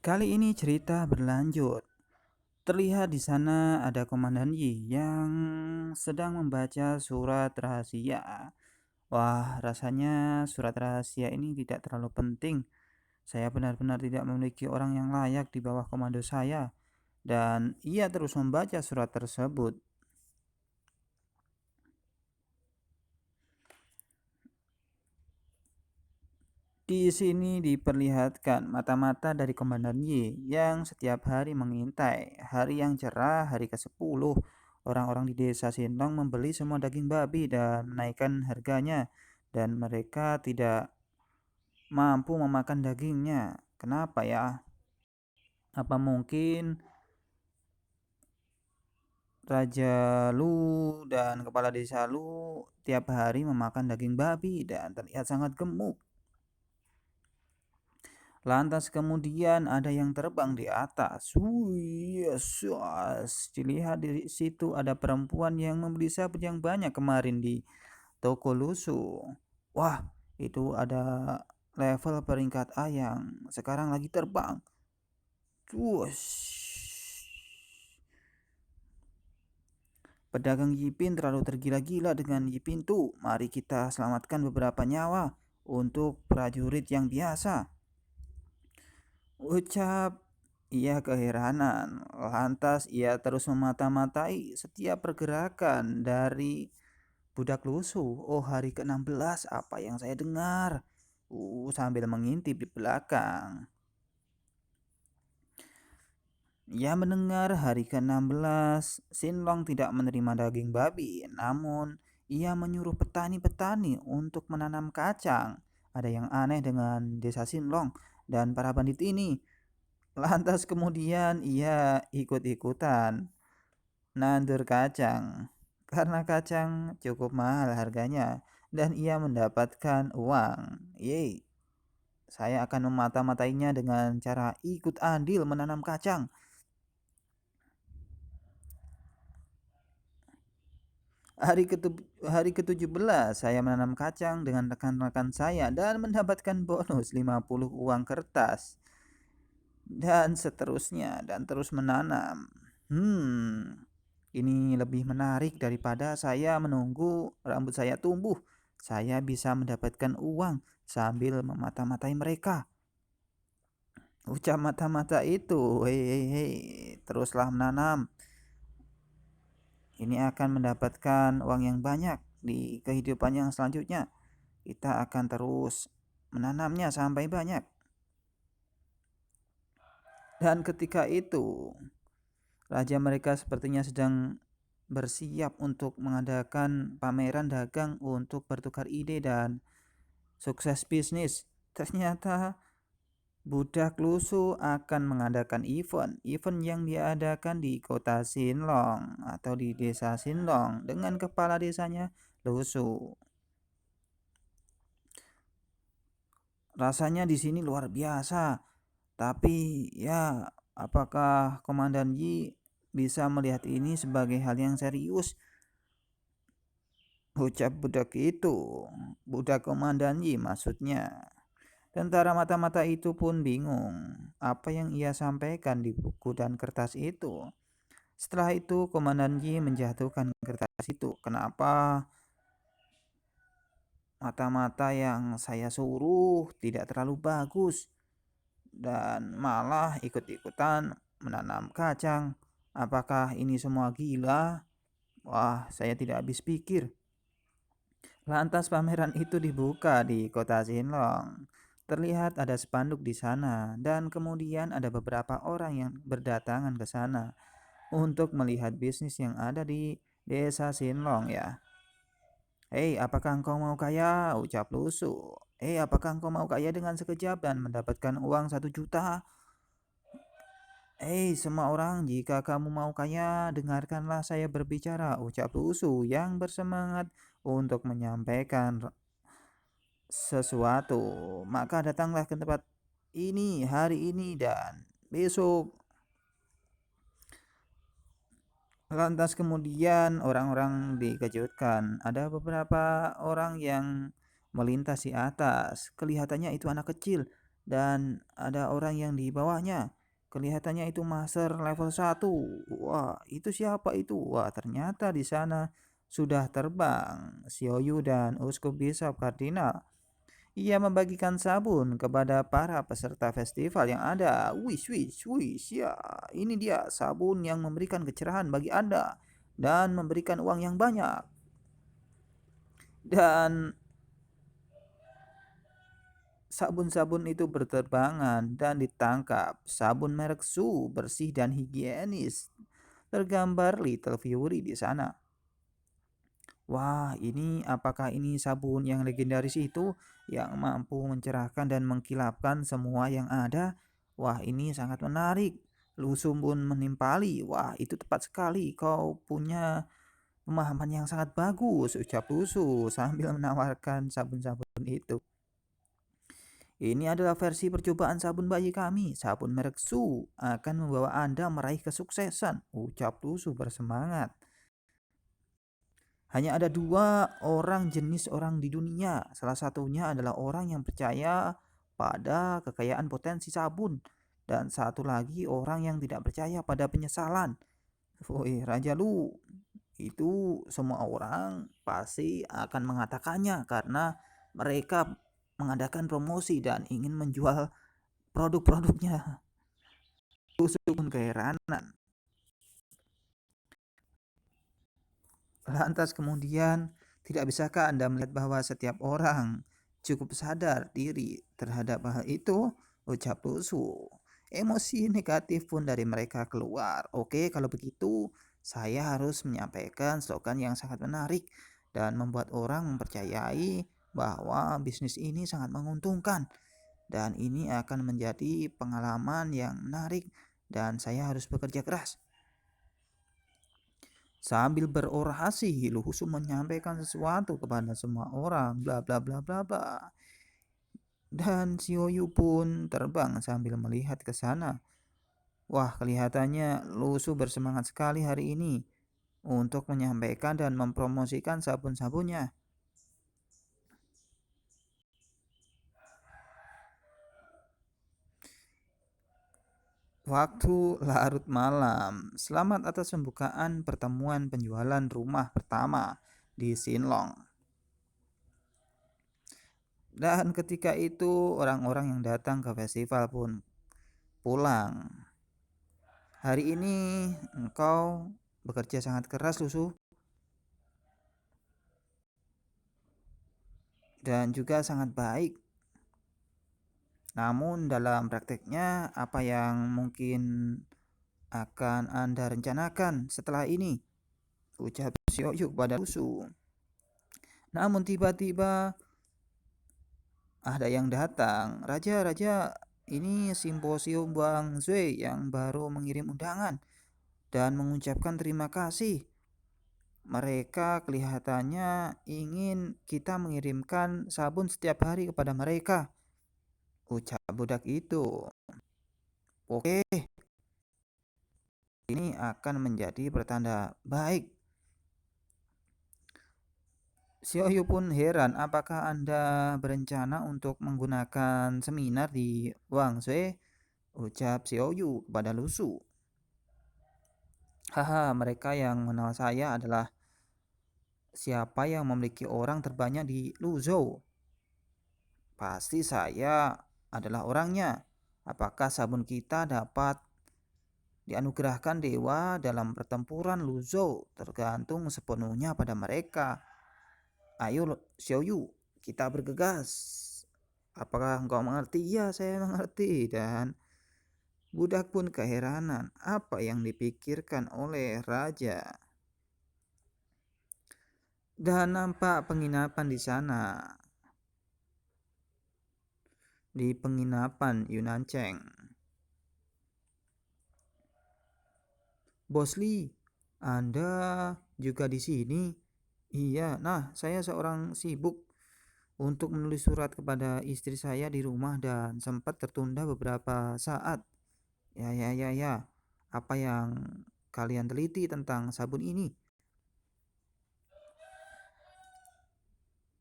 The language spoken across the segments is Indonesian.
Kali ini cerita berlanjut. Terlihat di sana ada Komandan Yi yang sedang membaca surat rahasia. Wah, rasanya surat rahasia ini tidak terlalu penting. Saya benar-benar tidak memiliki orang yang layak di bawah komando saya. Dan ia terus membaca surat tersebut. Di sini diperlihatkan mata-mata dari Komandan Yi yang setiap hari mengintai. Hari yang cerah, hari ke-10, orang-orang di desa Sintong membeli semua daging babi dan menaikkan harganya. Dan mereka tidak mampu memakan dagingnya. Kenapa ya? Apa mungkin Raja Lu dan Kepala Desa Lu tiap hari memakan daging babi dan terlihat sangat gemuk? Lantas kemudian ada yang terbang di atas. Wih, yes. Dilihat di situ ada perempuan yang membeli sabun yang banyak kemarin di toko lusuh. Wah, itu ada level peringkat A yang sekarang lagi terbang. Wush. Pedagang Yipin terlalu tergila-gila dengan Yipin tuh. Mari kita selamatkan beberapa nyawa untuk prajurit yang biasa. Ucap ia keheranan, lantas ia terus memata-matai setiap pergerakan dari budak lusuh. Oh, hari ke-16 apa yang saya dengar? Sambil mengintip di belakang. Ia mendengar hari ke-16 Sinlong tidak menerima daging babi, namun ia menyuruh petani-petani untuk menanam kacang. Ada yang aneh dengan desa Sinlong dan para bandit ini. Lantas kemudian ia ikut-ikutan nandur kacang. Karena kacang cukup mahal harganya dan ia mendapatkan uang. Yeay, saya akan memata-matainya dengan cara ikut andil menanam kacang. Hari ke-17 saya menanam kacang dengan rekan-rekan saya dan mendapatkan bonus 50 uang kertas. Dan seterusnya dan terus menanam. Ini lebih menarik daripada saya menunggu rambut saya tumbuh. Saya bisa mendapatkan uang sambil memata-matai mereka. Ucap mata-mata itu, hei, hei, hei, teruslah menanam. Ini akan mendapatkan uang yang banyak di kehidupan yang selanjutnya. Kita akan terus menanamnya sampai banyak. Dan ketika itu, raja mereka sepertinya sedang bersiap untuk mengadakan pameran dagang untuk bertukar ide dan sukses bisnis. Ternyata budak lusuh akan mengadakan event yang diadakan di kota Sinlong atau di desa Sinlong dengan kepala desanya lusuh. Rasanya di sini luar biasa, tapi ya apakah Komandan Yi bisa melihat ini sebagai hal yang serius? Ucap budak itu, budak Komandan Yi maksudnya. Tentara mata-mata itu pun bingung apa yang ia sampaikan di buku dan kertas itu. Setelah itu Komandan Yi menjatuhkan kertas itu. Kenapa mata-mata yang saya suruh tidak terlalu bagus dan malah ikut-ikutan menanam kacang? Apakah ini semua gila? Wah, saya tidak habis pikir. Lantas pameran itu dibuka di kota Xinlong. Terlihat ada spanduk di sana dan kemudian ada beberapa orang yang berdatangan ke sana untuk melihat bisnis yang ada di desa Xinlong ya. Hei, apakah engkau mau kaya? Ucap lusuh. Hei, apakah engkau mau kaya dengan sekejap dan mendapatkan uang 1 juta? Hei, semua orang, jika kamu mau kaya, dengarkanlah saya berbicara. Ucap lusuh yang bersemangat untuk menyampaikan sesuatu. Maka datanglah ke tempat ini hari ini dan besok. Lantas kemudian orang-orang dikejutkan. Ada beberapa orang yang melintas di atas. Kelihatannya itu anak kecil. dan ada orang yang di bawahnya. Kelihatannya itu master level 1. Wah, itu siapa itu? Wah, ternyata di sana sudah terbang Xiaoyu dan Uskup Bishop Kardinal. Ia membagikan sabun kepada para peserta festival yang ada. Wis, wis, wis. Ya, ini dia sabun yang memberikan kecerahan bagi Anda dan memberikan uang yang banyak. Dan sabun-sabun itu berterbangan dan ditangkap. Sabun merek Su, bersih dan higienis. Tergambar Little Fury di sana. Wah, ini apakah ini sabun yang legendaris itu yang mampu mencerahkan dan mengkilapkan semua yang ada? Wah, ini sangat menarik. Lusu pun menimpali. Wah, itu tepat sekali. Kau punya pemahaman yang sangat bagus, ucap Lusu sambil menawarkan sabun-sabun itu. Ini adalah versi percobaan sabun bayi kami. Sabun merek Su akan membawa Anda meraih kesuksesan, ucap Lusu bersemangat. Hanya ada dua orang jenis orang di dunia. Salah satunya adalah orang yang percaya pada kekayaan potensi sabun. Dan satu lagi orang yang tidak percaya pada penyesalan. Woi, Raja Lu, itu semua orang pasti akan mengatakannya karena mereka mengadakan promosi dan ingin menjual produk-produknya. Lusu pun keheranan. Lantas kemudian, tidak bisakah Anda melihat bahwa setiap orang cukup sadar diri terhadap hal itu? Ucap Lusu. Emosi negatif pun dari mereka keluar. Oke, kalau begitu saya harus menyampaikan slogan yang sangat menarik dan membuat orang mempercayai bahwa bisnis ini sangat menguntungkan. Dan ini akan menjadi pengalaman yang menarik dan saya harus bekerja keras. Sambil berorasi, Luhusu menyampaikan sesuatu kepada semua orang, bla bla bla bla bla. Dan Xiaoyu pun terbang sambil melihat ke sana. Wah, kelihatannya Luhusu bersemangat sekali hari ini untuk menyampaikan dan mempromosikan sabun-sabunnya. Waktu larut malam. Selamat atas pembukaan pertemuan penjualan rumah pertama di Sinlong. Dan ketika itu orang-orang yang datang ke festival pun pulang. Hari ini engkau bekerja sangat keras, Lusu, dan juga sangat baik. Namun dalam prakteknya apa yang mungkin akan Anda rencanakan setelah ini? Ucap Xiaoyu pada Lusu. Namun tiba-tiba ada yang datang. Raja, raja, ini simposium Bang Zui yang baru mengirim undangan dan mengucapkan terima kasih. Mereka kelihatannya ingin kita mengirimkan sabun setiap hari kepada mereka. Ucap budak itu. Oke, ini akan menjadi pertanda baik. Xiaoyu pun heran, apakah Anda berencana untuk menggunakan seminar di Wangzhe? Ucap Xiaoyu kepada Lusu. Haha, mereka yang mengenal saya adalah siapa yang memiliki orang terbanyak di Luzhou. Pasti saya adalah orangnya. Apakah sabun kita dapat dianugerahkan dewa dalam pertempuran Luzhou? Tergantung sepenuhnya pada mereka. Ayo Xiaoyu, kita bergegas. Apakah engkau mengerti? Ya, saya mengerti. Dan budak pun keheranan apa yang dipikirkan oleh raja. Dan nampak penginapan di sana. Di penginapan Yunanceng. Bos Lee, Anda juga di sini? Iya, nah saya seorang sibuk untuk menulis surat kepada istri saya di rumah dan sempat tertunda beberapa saat. Ya, ya, ya, ya. Apa yang kalian teliti tentang sabun ini?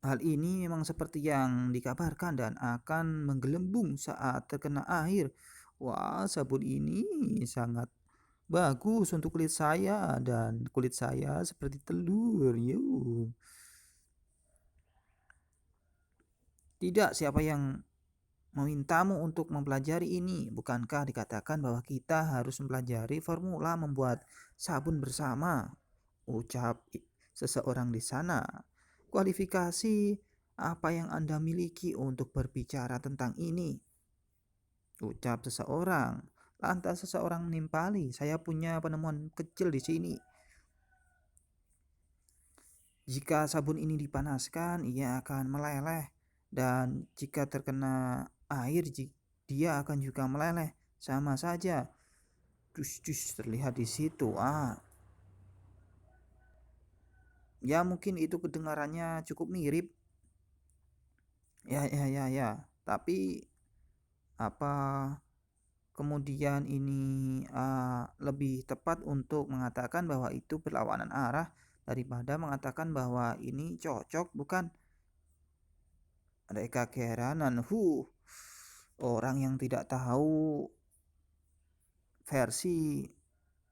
Hal ini memang seperti yang dikabarkan dan akan menggelembung saat terkena air. Wah, sabun ini sangat bagus untuk kulit saya dan kulit saya seperti telur. Yuh. Tidak, siapa yang memintamu untuk mempelajari ini? Bukankah dikatakan bahwa kita harus mempelajari formula membuat sabun bersama? Ucap seseorang di sana. Kualifikasi apa yang Anda miliki untuk berbicara tentang ini? Ucap seseorang. Lantas seseorang menimpali, saya punya penemuan kecil di sini. Jika sabun ini dipanaskan, ia akan meleleh. Dan jika terkena air, dia akan juga meleleh. Sama saja. Dus terlihat di situ. Ya mungkin itu kedengarannya cukup mirip. Ya. Tapi apa kemudian ini lebih tepat untuk mengatakan bahwa itu berlawanan arah daripada mengatakan bahwa ini cocok, bukan? Mereka keheranan. Orang yang tidak tahu versi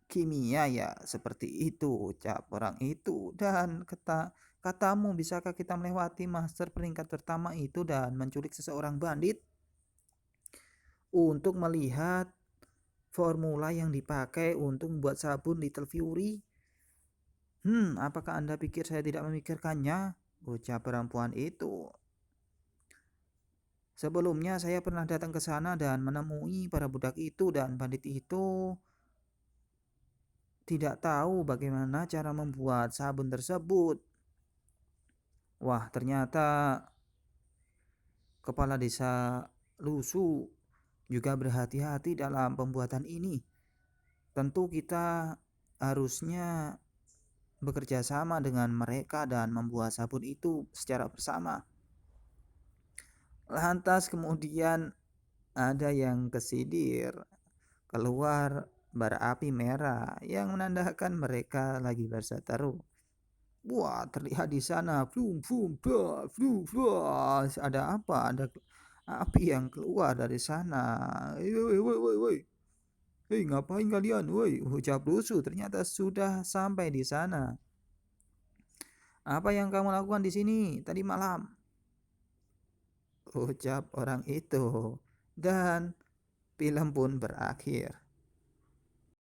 kimia ya seperti itu, ucap orang itu. Dan katamu, bisakah kita melewati master peringkat pertama itu dan menculik seseorang bandit untuk melihat formula yang dipakai untuk membuat sabun Little Fury? Apakah Anda pikir saya tidak memikirkannya? Ucap perempuan itu. Sebelumnya saya pernah datang ke sana dan menemui para budak itu, dan bandit itu tidak tahu bagaimana cara membuat sabun tersebut. Wah, ternyata kepala desa Lusu juga berhati-hati dalam pembuatan ini. Tentu kita harusnya bekerja sama dengan mereka dan membuat sabun itu secara bersama. Lantas kemudian ada yang kesidir, keluar bara api merah yang menandakan mereka lagi berseteru. Wah, terlihat di sana, flum flum blah, flum blah. Ada apa? Ada api yang keluar dari sana. Woi, woi, woi, woi. Hei, ngapain kalian? Woi, ucap Lusu ternyata sudah sampai di sana. Apa yang kamu lakukan di sini tadi malam? Ucap orang itu. Dan film pun berakhir.